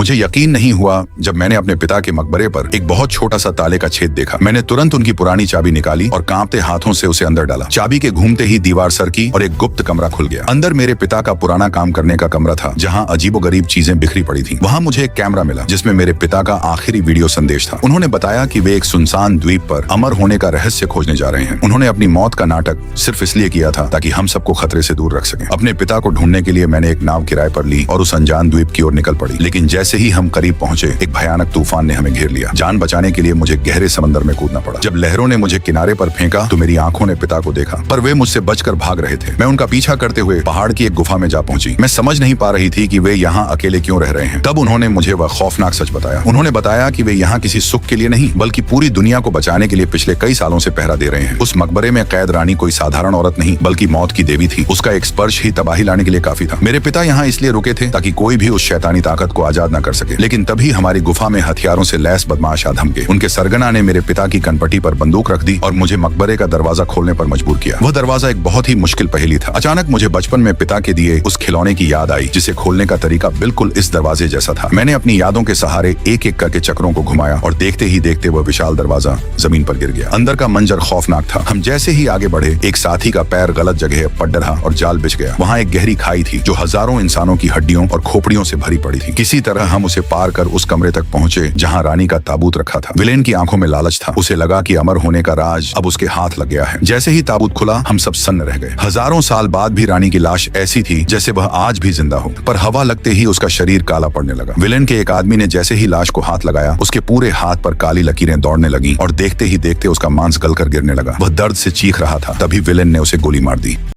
मुझे यकीन नहीं हुआ जब मैंने अपने पिता के मकबरे पर एक बहुत छोटा सा ताले का छेद देखा। मैंने तुरंत उनकी पुरानी चाबी निकाली और कांपते हाथों से उसे अंदर डाला। चाबी के घूमते ही दीवार सरकी और एक गुप्त कमरा खुल गया। अंदर मेरे पिता का पुराना काम करने का कमरा था, जहाँ अजीबोगरीब चीजें बिखरी पड़ी थी। वहाँ मुझे एक कैमरा मिला जिसमें मेरे पिता का आखिरी वीडियो संदेश था। उन्होंने बताया कि वे एक सुनसान द्वीप पर अमर होने का रहस्य खोजने जा रहे हैं। उन्होंने अपनी मौत का नाटक सिर्फ इसलिए किया था ताकि हम सबको खतरे से दूर रख सकें। अपने पिता को ढूंढने के लिए मैंने एक नाव किराए पर ली और उस अनजान द्वीप की ओर निकल पड़ी। लेकिन जैसे ही हम करीब पहुंचे, एक भयानक तूफान ने हमें घेर लिया। जान बचाने के लिए मुझे गहरे समंदर में कूदना पड़ा। जब लहरों ने मुझे किनारे पर फेंका तो मेरी आंखों ने पिता को देखा, पर वे मुझसे बचकर भाग रहे थे। मैं उनका पीछा करते हुए पहाड़ की एक गुफा में जा पहुंची। मैं समझ नहीं पा रही थी कि वे यहाँ अकेले क्यों रह रहे हैं। तब उन्होंने मुझे वह खौफनाक सच बताया। उन्होंने बताया कि वे यहाँ किसी सुख के लिए नहीं, बल्कि पूरी दुनिया को बचाने के लिए पिछले कई सालों से पहरा दे रहे हैं। उस मकबरे में कैद रानी कोई साधारण औरत नहीं, बल्कि मौत की देवी थी। उसका एक स्पर्श ही तबाही लाने के लिए काफी था। मेरे पिता यहाँ इसलिए रुके थे ताकि कोई भी उस शैतानी ताकत को आजाद न कर सके। लेकिन तभी हमारी गुफा में हथियारों से लैस बदमाश आ धमके। उनके सरगना ने मेरे पिता की कनपटी पर बंदूक रख दी और मुझे मकबरे का दरवाजा खोलने पर मजबूर किया। वह दरवाजा एक बहुत ही मुश्किल पहेली था। अचानक मुझे बचपन में पिता के दिए उस खिलौने की याद आई, जिसे खोलने का तरीका बिल्कुल इस दरवाजे जैसा था। मैंने अपनी यादों के सहारे एक एक करके चक्रों को घुमाया और देखते ही देखते वह विशाल दरवाजा जमीन पर गिर गया। अंदर का मंजर खौफनाक था। हम जैसे ही आगे बढ़े, एक साथी का पैर गलत जगह पड़ रहा और जाल बिछ गया। वहाँ एक गहरी खाई थी जो हजारों इंसानों की हड्डियों और खोपड़ियों से भरी पड़ी थी। किसी तरह हम उसे पार कर उस कमरे तक पहुंचे जहाँ रानी का ताबूत रखा था। विलेन की आंखों में लालच था। उसे लगा कि अमर होने का राज अब उसके हाथ लग गया है। जैसे ही ताबूत खुला, हम सब सन्न रह गए। हजारों साल बाद भी रानी की लाश ऐसी थी जैसे वह आज भी जिंदा हो, पर हवा लगते ही उसका शरीर काला पड़ने लगा। विलेन के एक आदमी ने जैसे ही लाश को हाथ लगाया, उसके पूरे हाथ पर काली लकीरें दौड़ने लगी और देखते ही देखते उसका मांस गलकर गिरने लगा। वह दर्द से चीख रहा था। तभी विलेन ने उसे गोली मार दी।